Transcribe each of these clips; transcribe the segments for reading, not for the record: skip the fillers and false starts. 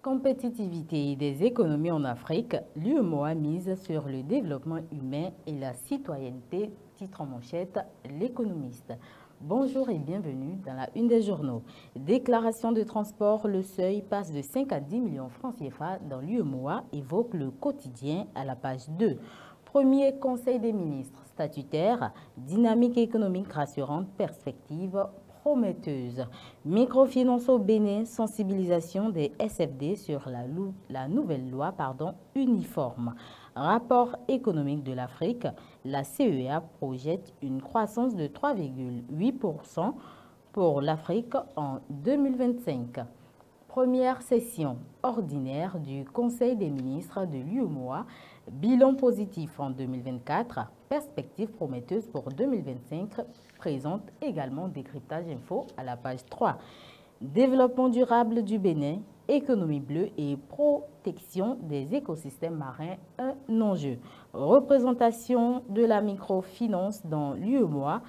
Compétitivité des économies en Afrique, l'UEMOA mise sur le développement humain et la citoyenneté, titre en manchette L'Économiste. Bonjour et bienvenue dans la une des journaux. Déclaration de transport, le seuil passe de 5 à 10 millions francs CFA dans l'UEMOA, évoque le quotidien à la page 2. Premier conseil des ministres statutaire, dynamique économique rassurante, perspective prometteuse. Microfinance au Bénin, sensibilisation des SFD sur la nouvelle loi uniforme. Rapport économique de l'Afrique, la CEA projette une croissance de 3,8% pour l'Afrique en 2025. Première session ordinaire du Conseil des ministres de l'UEMOA, bilan positif en 2024, perspective prometteuse pour 2025, présente également décryptage info à la page 3. Développement durable du Bénin, économie bleue et protection des écosystèmes marins, un enjeu. Représentation de la microfinance dans l'UEMOA.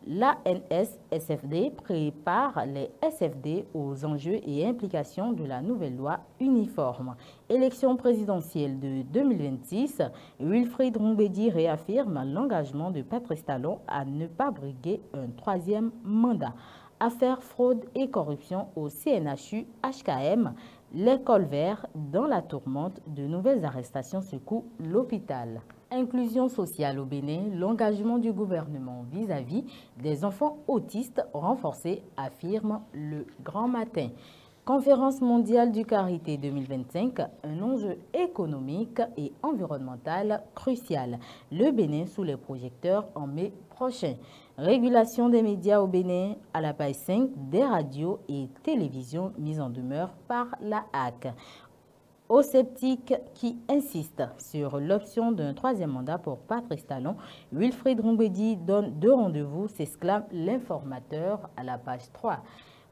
L'ANS-SFD prépare les SFD aux enjeux et implications de la nouvelle loi uniforme. Élection présidentielle de 2026, Wilfried Rumbedi réaffirme l'engagement de Patrice Talon à ne pas briguer un troisième mandat. Affaire fraude et corruption au CNHU HKM, l'école verte dans la tourmente, de nouvelles arrestations secouent l'hôpital. Inclusion sociale au Bénin, l'engagement du gouvernement vis-à-vis des enfants autistes renforcé, affirme le Grand Matin. Conférence mondiale du Carité 2025, un enjeu économique et environnemental crucial. Le Bénin sous les projecteurs en mai prochain. Régulation des médias au Bénin, à la page 5, des radios et télévisions mises en demeure par la HAC. Aux sceptiques qui insistent sur l'option d'un troisième mandat pour Patrice Talon, Wilfried Rumbedi donne deux rendez-vous, s'exclame l'informateur à la page 3.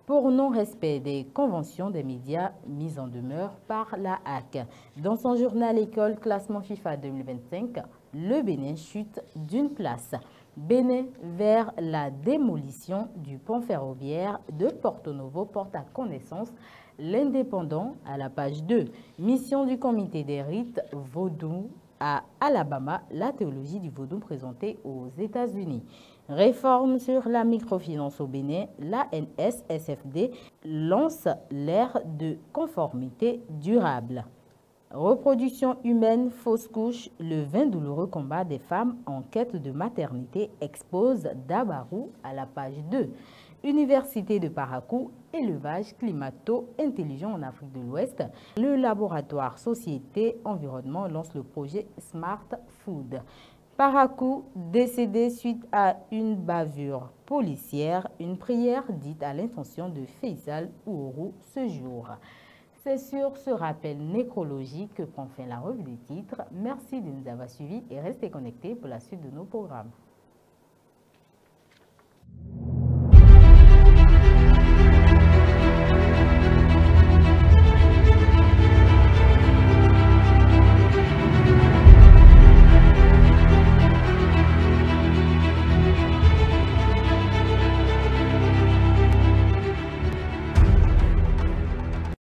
Pour non-respect des conventions des médias mises en demeure par la HAC. Dans son journal École Classement FIFA 2025, le Bénin chute d'une place. Bénin vers la démolition du pont ferroviaire de Porto Novo porte à connaissance l'Indépendant à la page 2. Mission du comité des rites vaudou à Alabama, la théologie du vaudou présentée aux États-Unis. Réforme sur la microfinance au Bénin, l'ANS-SFD lance l'ère de conformité durable. Reproduction humaine, fausse couche, le 20 douloureux combat des femmes en quête de maternité expose Dabarou à la page 2. Université de Parakou, élevage climato-intelligent en Afrique de l'Ouest. Le laboratoire Société Environnement lance le projet Smart Food. Parakou, décédé suite à une bavure policière, une prière dite à l'intention de Faisal Ouourou ce jour. C'est sur ce rappel nécrologique que prend fin la revue des titres. Merci de nous avoir suivis et restez connectés pour la suite de nos programmes.